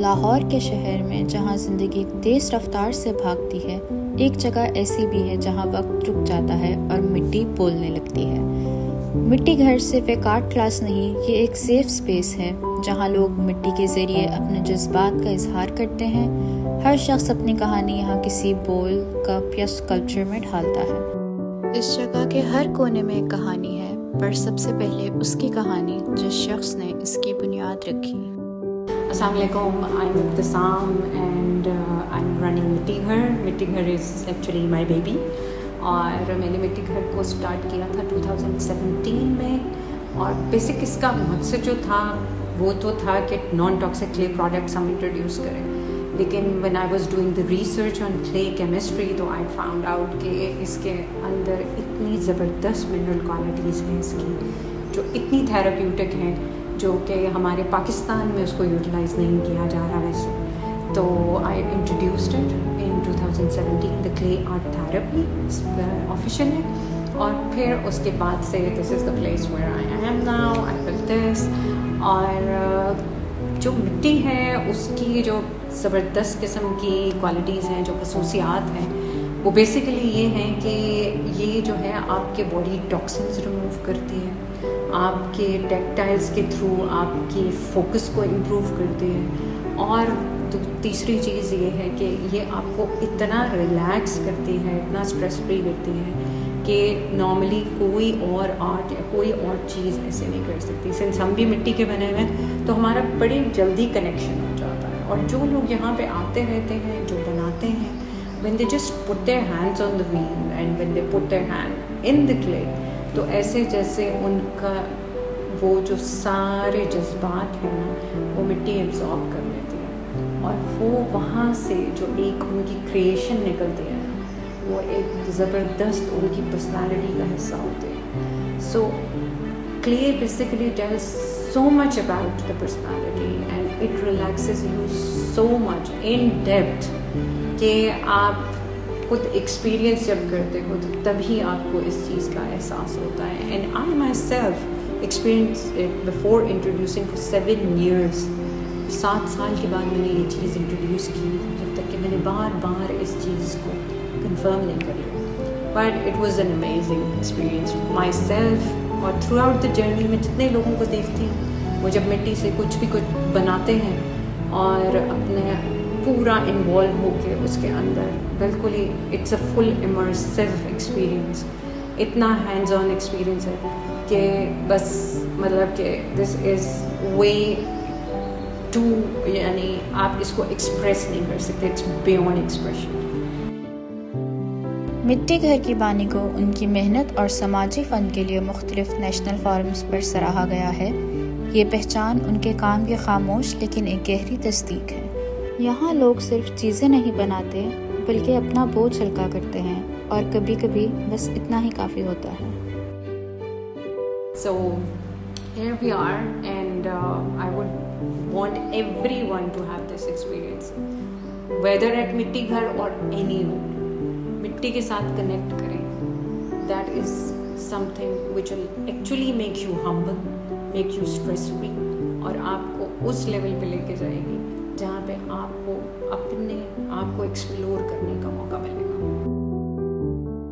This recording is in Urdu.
لاہور کے شہر میں جہاں زندگی تیز رفتار سے بھاگتی ہے، ایک جگہ ایسی بھی ہے جہاں وقت رک جاتا ہے اور مٹی بولنے لگتی ہے۔ مٹی گھر صرف ایک آرٹ کلاس نہیں، یہ ایک سیف اسپیس ہے جہاں لوگ مٹی کے ذریعے اپنے جذبات کا اظہار کرتے ہیں۔ ہر شخص اپنی کہانی یہاں کسی بول، کپ یا اسکلپچر میں ڈھالتا ہے۔ اس جگہ کے ہر کونے میں ایک کہانی ہے، پر سب سے پہلے اس کی کہانی جس شخص نے اس کی بنیاد رکھی۔ السلام علیکم، I'm ابتسام and I'm running مٹی گھر۔ مٹی گھر is actually my baby، اور میں نے مٹی گھر کو سٹارٹ کیا تھا 2017 میں، اور بیسک اس کا مقصد جو تھا وہ تو تھا کہ نان ٹاکسک کلے پروڈکٹس ہم انٹروڈیوس کریں، لیکن when I was doing the research on clay chemistry تو I found out کہ اس کے اندر اتنی زبردست منرل کوالٹیز ہیں اس کی، جو اتنی تھراپیوٹک ہیں، جو کہ ہمارے پاکستان میں اس کو یوٹیلائز نہیں کیا جا رہا ویسے۔ تو I introduced it in 2017 the clay art therapy officially, اور پھر اس کے بعد سے this is the place where I am now, I built this. اور جو مٹی ہے اس کی جو زبردست قسم کی کوالٹیز ہیں، جو خصوصیات ہیں، وہ بیسیکلی یہ ہیں کہ یہ جو ہے آپ کے باڈی ٹاکسنز ریموو کرتی ہے، آپ کے ٹیکٹائلز کے تھرو آپ کی فوکس کو امپروو کرتی ہے، اور تیسری چیز یہ ہے کہ یہ آپ کو اتنا ریلیکس کرتی ہے، اتنا اسٹریس فری کرتی ہے کہ نارملی کوئی اور آرٹ یا کوئی اور چیز ایسے نہیں کر سکتی۔ سنس ہم بھی مٹی کے بنے ہوئے ہیں تو ہمارا بڑی جلدی کنیکشن ہو جاتا ہے، اور جو لوگ یہاں پہ آتے رہتے ہیں، جو بناتے ہیں، when they just put their hands on the wheel and when they put their hand in the clay، تو ایسے جیسے ان کا وہ جو سارے جذبات ہیں نا وہ مٹی ایبزارب کر لیتی ہے، اور وہ وہاں سے جو ایک ان کی کریشن نکلتی ہے نا، وہ ایک زبردست ان کی پرسنالٹی کا حصہ ہوتی ہے۔ سو clay basically tells so much about the personality and it relaxes you so much in depth کہ آپ خود ایکسپیرئنس جب کرتے ہو تو تبھی آپ کو اس چیز کا احساس ہوتا ہے۔ And I myself experience it before introducing for 7 years۔ 7 سال کے بعد میں نے یہ چیز انٹروڈیوس کی، جب تک کہ میں نے بار بار اس چیز کو کنفرم نہیں کر لیا، but it was an amazing experience my self. اور تھرو آؤٹ دا جرنی میں جتنے لوگوں کو دیکھتی ہوں، وہ جب مٹی سے کچھ بھی کچھ بناتے ہیں اور اپنے پورا انوالو ہو کے اس کے اندر بالکل ہی اٹس اے فل امرسو ایکسپیرئنس، اتنا ہینڈز آن ایکسپیرئنس ہے کہ بس مطلب کہ دس از وے ٹو، یعنی آپ اس کو ایکسپریس نہیں کر سکتے، اٹس بیونڈ ایکسپریشن۔ مٹی گھر کی بانی کو ان کی محنت اور سماجی فن کے لیے مختلف نیشنل فورمز پر سراہا گیا ہے۔ یہ پہچان ان کے کام کی خاموش لیکن ایک گہری تصدیق ہے۔ یہاں لوگ صرف چیزیں نہیں بناتے بلکہ اپنا بوجھ ہلکا کرتے ہیں، اور کبھی کبھی بس اتنا ہی کافی ہوتا ہے۔ So here we are and I would want everyone to have this experience, whether at مٹی گھر or anywhere۔ مٹی کے ساتھ کنیکٹ کریں، that is something which will actually make you humble, make you stress free، اور آپ کو اس لیول پہ لے کے جائے گی جہاں پہ آپ کو اپنے آپ کو ایکسپلور کرنے